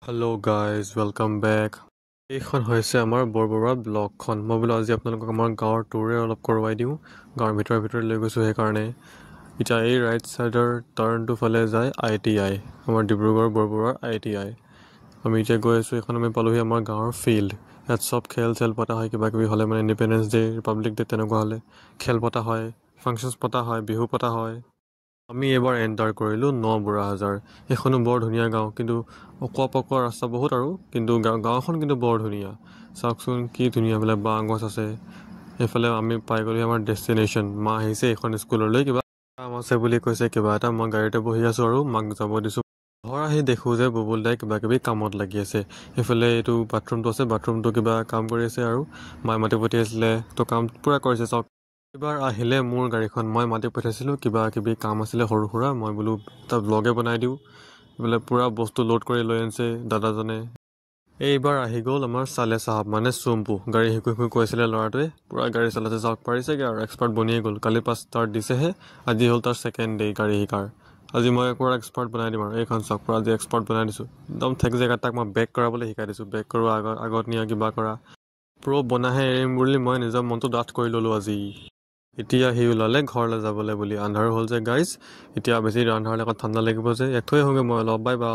Hello' guys welcome back. এইখন হৈছে আমাৰ বৰবৰুৱা ব্লগখন। মই বোলো আজি আপোনালোকক আমাৰ গাঁৱৰ টুৰে অলপ কৰোৱাই দিওঁ। গাঁৱৰ ভিতৰে লৈ গৈছোঁ সেইকাৰণে। এতিয়া এই ৰাইট ছাইডৰ টাৰ্ণটো ফালে যায় ITI, আমাৰ ডিব্ৰুগড় বৰবৰুৱাৰ ITI। আমি এতিয়া গৈ আছোঁ। এইখন আমি পালোহি আমাৰ গাঁৱৰ ফিল্ড। ইয়াত চব খেল পতা হয়, কিবা কিবি হ'লে মানে ইণ্ডিপেণ্ডেঞ্চ ডে, ৰিপাব্লিক ডে তেনেকুৱা হ'লে খেল পতা হয়, ফাংচনছ পতা হয়, বিহু পতা হয়। আমি এইবাৰ এণ্টাৰ কৰিলোঁ নবুঢ়াহাজাৰ। এইখনো বৰ ধুনীয়া গাঁও, কিন্তু অকোৱা পকোৱা ৰাস্তা বহুত আৰু কিন্তু গাঁওখন কিন্তু বৰ ধুনীয়া। চাওকচোন কি ধুনীয়া বোলে বাঁহ গছ আছে। এইফালে আমি পাই গ'লো আমাৰ ডেষ্টিনেশ্যন। মা আহিছে এইখন স্কুললৈ, কিবা কাম আছে বুলি কৈছে কিবা এটা। মই গাড়ীতে বহি আছোঁ আৰু মাক যাব দিছোঁ। ঘৰ আহি দেখোঁ যে বুবুল দাই কিবা কিবি কামত লাগি আছে। এইফালে এইটো বাথৰুমটো আছে, বাথৰুমটো কিবা কাম কৰি আছে আৰু মায়ে মাতি পঠিয়াইছিলে তো কাম পূৰা কৰিছে। চাওক এইবাৰ আহিলে মোৰ গাড়ীখন, মই মাতি পঠাইছিলোঁ কিবা কিবি কাম আছিলে সৰু সুৰা। মই বোলো এটা ব্লগে বনাই দিওঁ, বোলে পূৰা বস্তু লোড কৰি লৈ আনিছে দাদাজনে। এইবাৰ আহি গ'ল আমাৰ চালে চাহাব, মানে চম্পু। গাড়ী শিকো কৈছিলে ল'ৰাটোৱে, পূৰা গাড়ী চলাইছে। চাওক পাৰিছেগৈ আৰু এক্সপাৰ্ট বনিয়ে গ'ল। কালিৰ পৰা ষ্টাৰ্ট দিছেহে, আজি হ'ল তাৰ ছেকেণ্ড ডে গাড়ী শিকাৰ। আজি মই পূৰা এক্সপাৰ্ট বনাই দিম আৰু এইখন চাওক পূৰা আজি এক্সপাৰ্ট বনাই দিছোঁ। একদম ঠেক জেগাত তাক মই বেক কৰাবলৈ শিকাই দিছোঁ। বেক কৰোঁ, আগত নিয়া, কিবা কৰা। বনাহে এৰিম বুলি মই নিজৰ মনটো ডাঠ কৰি ল'লোঁ আজি। এতিয়া সি ওলালে ঘৰলৈ যাবলৈ বুলি। আন্ধাৰ হ'ল যে গাইজ, এতিয়া বেছি আন্ধাৰ হ'লে ঠাণ্ডা লাগিব যে। থৈ আহোঁগৈ মই অলপ। Bye bye.